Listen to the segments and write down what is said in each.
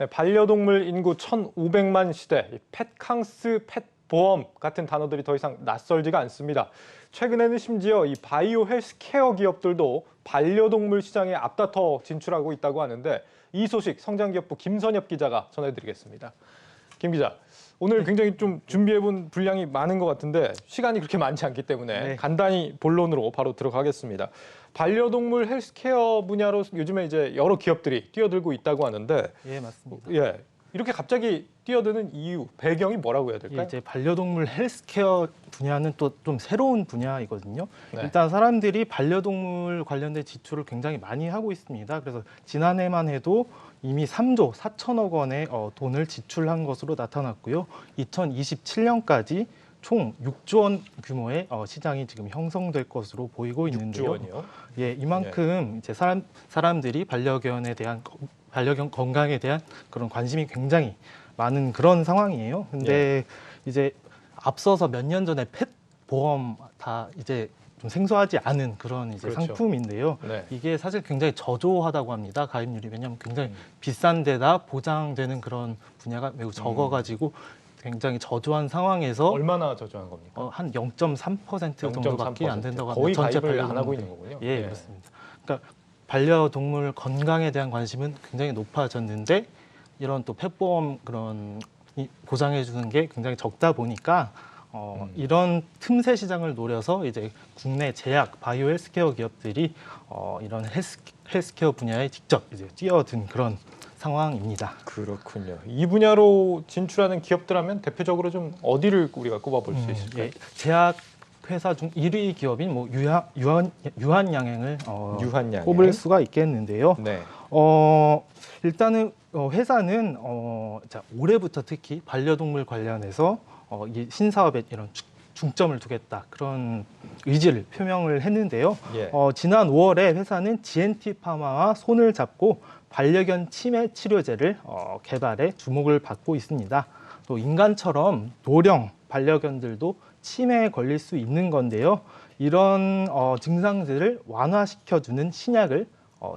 네, 반려동물 인구 1,500만 시대, 펫캉스, 펫보험 같은 단어들이 더 이상 낯설지가 않습니다. 최근에는 심지어 이 바이오 헬스케어 기업들도 반려동물 시장에 앞다퉈 진출하고 있다고 하는데 이 소식 성장기업부 김선엽 기자가 전해드리겠습니다. 김 기자, 오늘 굉장히 좀 준비해본 분량이 많은 것 같은데 시간이 그렇게 많지 않기 때문에 간단히 본론으로 바로 들어가겠습니다. 반려동물 헬스케어 분야로 요즘에 이제 여러 기업들이 뛰어들고 있다고 하는데, 예, 맞습니다. 예, 이렇게 갑자기 뛰어드는 이유, 배경이 뭐라고 해야 될까요? 이제 반려동물 헬스케어 분야는 또 좀 새로운 분야이거든요. 네. 일단 사람들이 반려동물 관련된 지출을 굉장히 많이 하고 있습니다. 그래서 지난해만 해도 이미 3조 4천억 원의 돈을 지출한 것으로 나타났고요. 2027년까지 총 6조 원 규모의 시장이 지금 형성될 것으로 보이고 있는데요. 6조 원이요? 예, 이만큼 이제 사람들이 반려견 건강에 대한 그런 관심이 굉장히 많은 그런 상황이에요. 근데 이제 앞서서 몇 년 전에 펫 보험 다 이제 좀 생소하지 않은 그런 이제 그렇죠. 상품인데요. 네. 이게 사실 굉장히 저조하다고 합니다. 가입률이. 왜냐하면 굉장히 비싼 데다 보장되는 그런 분야가 매우 적어가지고 굉장히 저조한 상황에서 얼마나 저조한 겁니까? 한 0.3% 정도밖에 안 된다고 합니다. 거의 전체 가입을 안 하고 반려동물의. 있는 거군요. 예, 그렇습니다. 그러니까 반려동물 건강에 대한 관심은 굉장히 높아졌는데 이런 또 펫보험 그런 보장해 주는 게 굉장히 적다 보니까 이런 틈새 시장을 노려서 이제 국내 제약 바이오 헬스케어 기업들이 이런 헬스케어 분야에 직접 이제 뛰어든 그런 상황입니다. 그렇군요. 이 분야로 진출하는 기업들 하면 대표적으로 좀 어디를 우리가 꼽아볼 수 있을까요? 예, 제약 회사 중 1위 기업인 뭐 유한양행을 유한양행. 꼽을 수가 있겠는데요. 네. 일단은 회사는 자, 올해부터 특히 반려동물 관련해서 이 신사업에 이런 중점을 두겠다 그런 의지를 표명을 했는데요. 예. 지난 5월에 회사는 GNT 파마와 손을 잡고 반려견 치매 치료제를 개발해 주목을 받고 있습니다. 또 인간처럼 노령 반려견들도 치매에 걸릴 수 있는 건데요. 이런 증상들을 완화시켜주는 신약을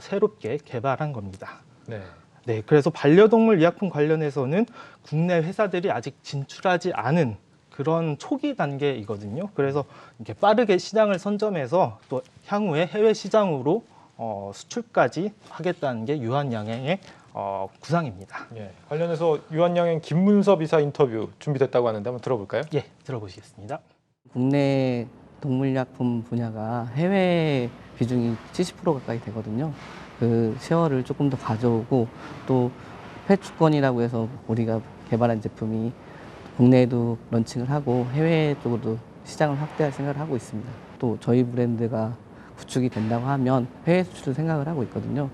새롭게 개발한 겁니다. 네. 네, 그래서 반려동물 의약품 관련해서는 국내 회사들이 아직 진출하지 않은 그런 초기 단계이거든요. 그래서 이렇게 빠르게 시장을 선점해서 또 향후에 해외 시장으로 수출까지 하겠다는 게 유한양행의 구상입니다. 예. 관련해서 유한양행 김문섭 이사 인터뷰 준비됐다고 하는데 한번 들어볼까요? 예, 들어보시겠습니다. 국내 동물약품 분야가 해외 비중이 70% 가까이 되거든요. 그 쉐어를 조금 더 가져오고 또 펫주권이라고 해서 우리가 개발한 제품이 국내에도 런칭을 하고 해외 쪽으로도 시장을 확대할 생각을 하고 있습니다. 또 저희 브랜드가 구축이 된다고 하면 해외 수출도 생각을 하고 있거든요.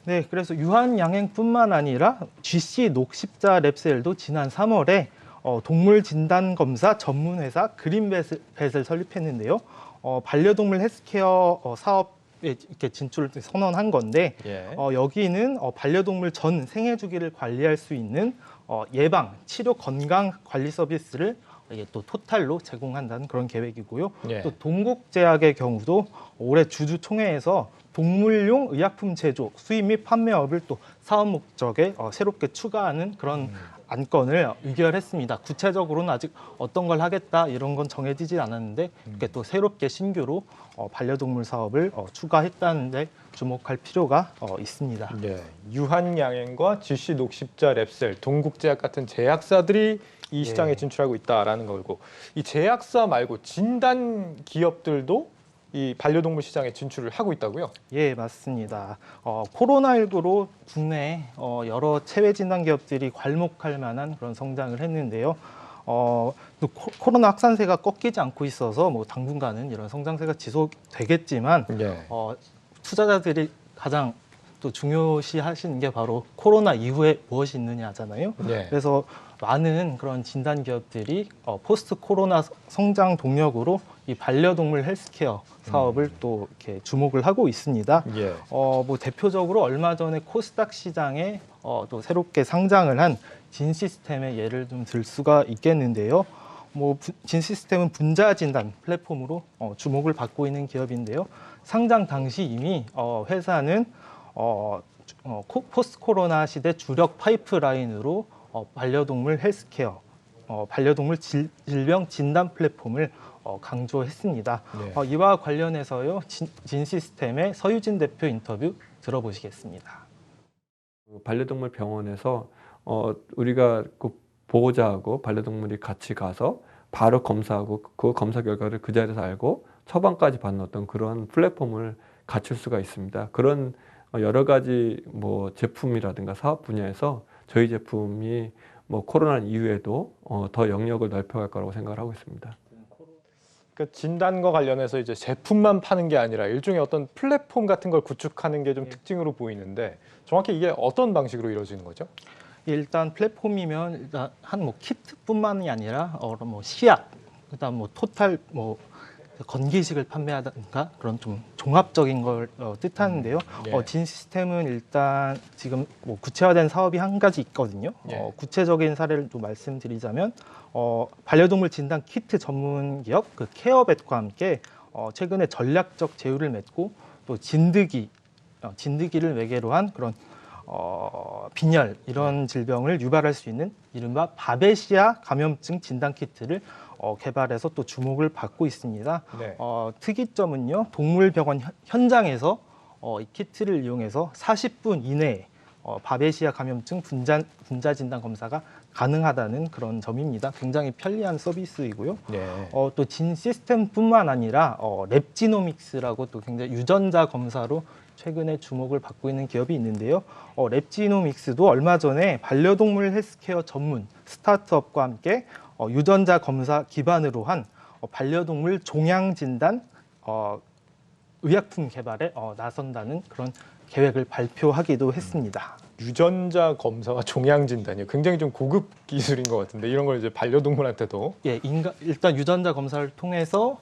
네, 그래서 유한양행뿐만 아니라 GC 녹십자 랩셀도 지난 3월에 동물 진단 검사 전문 회사 그린벳을 설립했는데요. 반려동물 헬스케어 사업에 이렇게 진출을 선언한 건데 여기는 반려동물 전 생애 주기를 관리할 수 있는 예방, 치료 건강 관리 서비스를 또 토탈로 제공한다는 그런 계획이고요. 또 동국제약의 경우도 올해 주주총회에서 동물용 의약품 제조, 수입 및 판매업을 또 사업 목적에 새롭게 추가하는 그런 안건을 의결했습니다. 구체적으로는 아직 어떤 걸 하겠다 이런 건 정해지지 않았는데 이렇게 또 새롭게 신규로 반려동물 사업을 추가했다는데 주목할 필요가 있습니다. 예. 유한양행과 GC 녹십자 랩셀, 동국제약 같은 제약사들이 이 시장에 진출하고 있다라는 거고, 이 제약사 말고 진단 기업들도 이 반려동물 시장에 진출을 하고 있다고요? 예, 맞습니다. 코로나19로 국내 여러 체외 진단 기업들이 괄목할 만한 그런 성장을 했는데요. 또 코로나 확산세가 꺾이지 않고 있어서 뭐 당분간은 이런 성장세가 지속되겠지만 투자자들이 가장 또 중요시 하시는 게 바로 코로나 이후에 무엇이 있느냐잖아요. 그래서 많은 그런 진단 기업들이 포스트 코로나 성장 동력으로 이 반려동물 헬스케어 사업을 또 이렇게 주목을 하고 있습니다. 뭐 대표적으로 얼마 전에 코스닥 시장에 또 새롭게 상장을 한 진시스템의 예를 좀 들 수가 있겠는데요. 뭐 진시스템은 분자 진단 플랫폼으로 주목을 받고 있는 기업인데요. 상장 당시 이미 회사는 포스트 코로나 시대 주력 파이프라인으로 반려동물 헬스케어, 반려동물 질병 진단 플랫폼을 강조했습니다. 네. 이와 관련해서요, 진 시스템의 서유진 대표 인터뷰 들어보시겠습니다. 반려동물 병원에서 우리가 꼭 보호자하고 반려동물이 같이 가서 바로 검사하고 그 검사 결과를 그 자리에서 알고 처방까지 받는 어떤 그런 플랫폼을 갖출 수가 있습니다. 그런 여러 가지 뭐 제품이라든가 사업 분야에서 저희 제품이 뭐 코로나 이후에도 더 영역을 넓혀갈 거라고 생각을 하고 있습니다. 그 진단과 관련해서 이제 제품만 파는 게 아니라 일종의 어떤 플랫폼 같은 걸 구축하는 게 좀 특징으로 보이는데 정확히 이게 어떤 방식으로 이루어지는 거죠? 일단 플랫폼이면 일단 한 뭐 키트뿐만이 아니라 뭐 시약, 그다음 뭐 토탈 뭐 건기식을 판매하든가 그런 좀 종합적인 걸 뜻하는데요. 예. 진 시스템은 일단 지금 뭐 구체화된 사업이 한 가지 있거든요. 예. 구체적인 사례를 또 말씀드리자면 반려동물 진단 키트 전문 기업 그 케어벳과 함께 최근에 전략적 제휴를 맺고 또 진드기를 매개로 한 그런 빈혈 이런 질병을 유발할 수 있는 이른바 바베시아 감염증 진단 키트를 개발해서 또 주목을 받고 있습니다. 네. 특이점은요, 동물병원 현장에서 이 키트를 이용해서 40분 이내에 바베시아 감염증 분자 진단 검사가 가능하다는 그런 점입니다. 굉장히 편리한 서비스이고요. 네. 또 진 시스템뿐만 아니라 랩지노믹스라고 또 굉장히 유전자 검사로 최근에 주목을 받고 있는 기업이 있는데요. 랩지노믹스도 얼마 전에 반려동물 헬스케어 전문 스타트업과 함께 유전자 검사 기반으로 한 반려동물 종양 진단 의약품 개발에 나선다는 그런 계획을 발표하기도 했습니다. 유전자 검사와 종양 진단이요. 굉장히 좀 고급 기술인 것 같은데 이런 걸 이제 반려동물한테도 예, 일단 유전자 검사를 통해서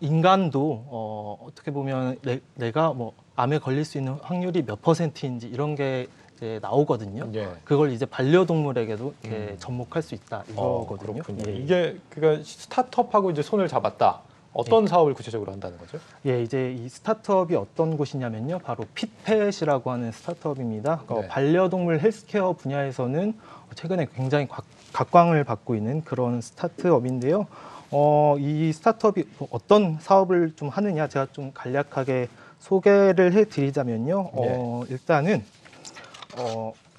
인간도 어떻게 보면 내가 뭐 암에 걸릴 수 있는 확률이 몇 %인지 이런 게 이제 나오거든요. 예. 그걸 이제 반려동물에게도 이렇게 접목할 수 있다 이거거든요. 그렇군요. 예. 이게 그러니까 스타트업하고 이제 손을 잡았다. 어떤 사업을 구체적으로 한다는 거죠? 예, 이제 이 스타트업이 어떤 곳이냐면요, 바로 핏펫이라고 하는 스타트업입니다. 네. 반려동물 헬스케어 분야에서는 최근에 굉장히 각광을 받고 있는 그런 스타트업인데요. 이 스타트업이 어떤 사업을 좀 하느냐, 제가 좀 간략하게 소개를 해드리자면요. 일단은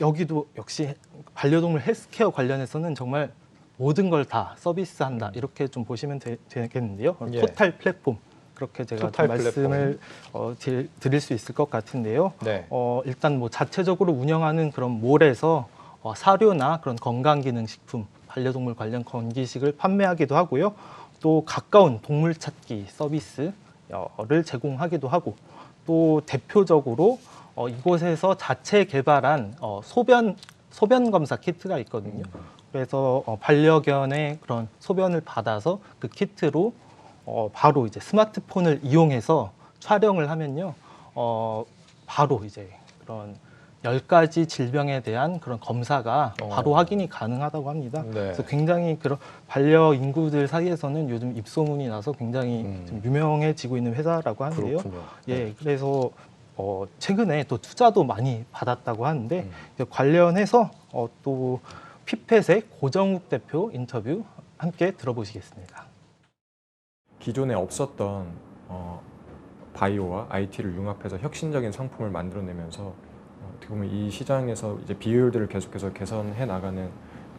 여기도 역시 반려동물 헬스케어 관련해서는 정말 모든 걸 다 서비스한다 이렇게 좀 보시면 되겠는데요. 예. 토탈 플랫폼 그렇게 제가 토탈 좀 말씀을 드릴 수 있을 것 같은데요. 네. 일단 뭐 자체적으로 운영하는 그런 몰에서 사료나 그런 건강기능식품, 반려동물 관련 건기식을 판매하기도 하고요. 또 가까운 동물 찾기 서비스를 제공하기도 하고, 또 대표적으로 이곳에서 자체 개발한 소변 검사 키트가 있거든요. 그래서 반려견의 그런 소변을 받아서 그 키트로 바로 이제 스마트폰을 이용해서 촬영을 하면요, 바로 이제 그런 10가지 질병에 대한 그런 검사가 바로 확인이 가능하다고 합니다. 네. 그래서 굉장히 그런 반려 인구들 사이에서는 요즘 입소문이 나서 굉장히 좀 유명해지고 있는 회사라고 하는데요. 그렇군요. 예, 그래서 최근에 또 투자도 많이 받았다고 하는데 관련해서 또 핏펫의 고정욱 대표 인터뷰 함께 들어보시겠습니다. 기존에 없었던 바이오와 IT를 융합해서 혁신적인 상품을 만들어내면서 어떻게 보면 이 시장에서 이제 비효율들을 계속해서 개선해 나가는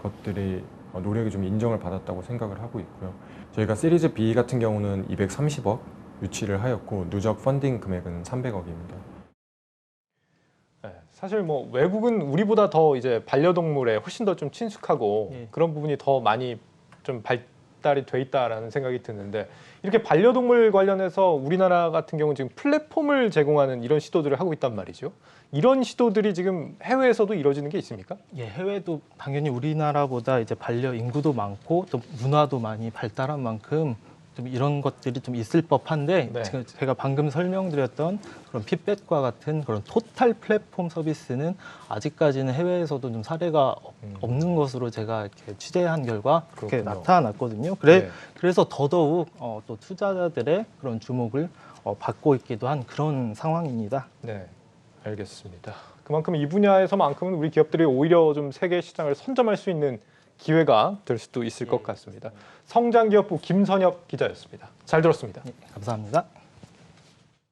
것들이 노력이 좀 인정을 받았다고 생각을 하고 있고요. 저희가 시리즈 B 같은 경우는 230억 유치를 하였고 누적 펀딩 금액은 300억입니다. 네, 사실 뭐 외국은 우리보다 더 이제 반려동물에 훨씬 더 좀 친숙하고 예. 그런 부분이 더 많이 좀 발달이 돼 있다라는 생각이 드는데 이렇게 반려동물 관련해서 우리나라 같은 경우는 지금 플랫폼을 제공하는 이런 시도들을 하고 있단 말이죠. 이런 시도들이 지금 해외에서도 이루어지는 게 있습니까? 예, 해외도 당연히 우리나라보다 이제 반려 인구도 많고 또 문화도 많이 발달한 만큼 좀 이런 것들이 좀 있을 법한데 네. 제가 방금 설명드렸던 그런 핏뱃과 같은 그런 토탈 플랫폼 서비스는 아직까지는 해외에서도 좀 사례가 없는 것으로 제가 이렇게 취재한 결과 그렇게 그렇군요. 나타났거든요. 네. 그래서 더더욱 또 투자자들의 그런 주목을 받고 있기도 한 그런 상황입니다. 네. 알겠습니다. 그만큼 이 분야에서만큼은 우리 기업들이 오히려 좀 세계 시장을 선점할 수 있는 기회가 될 수도 있을 것 같습니다. 성장기업부 김선엽 기자였습니다. 잘 들었습니다. 감사합니다.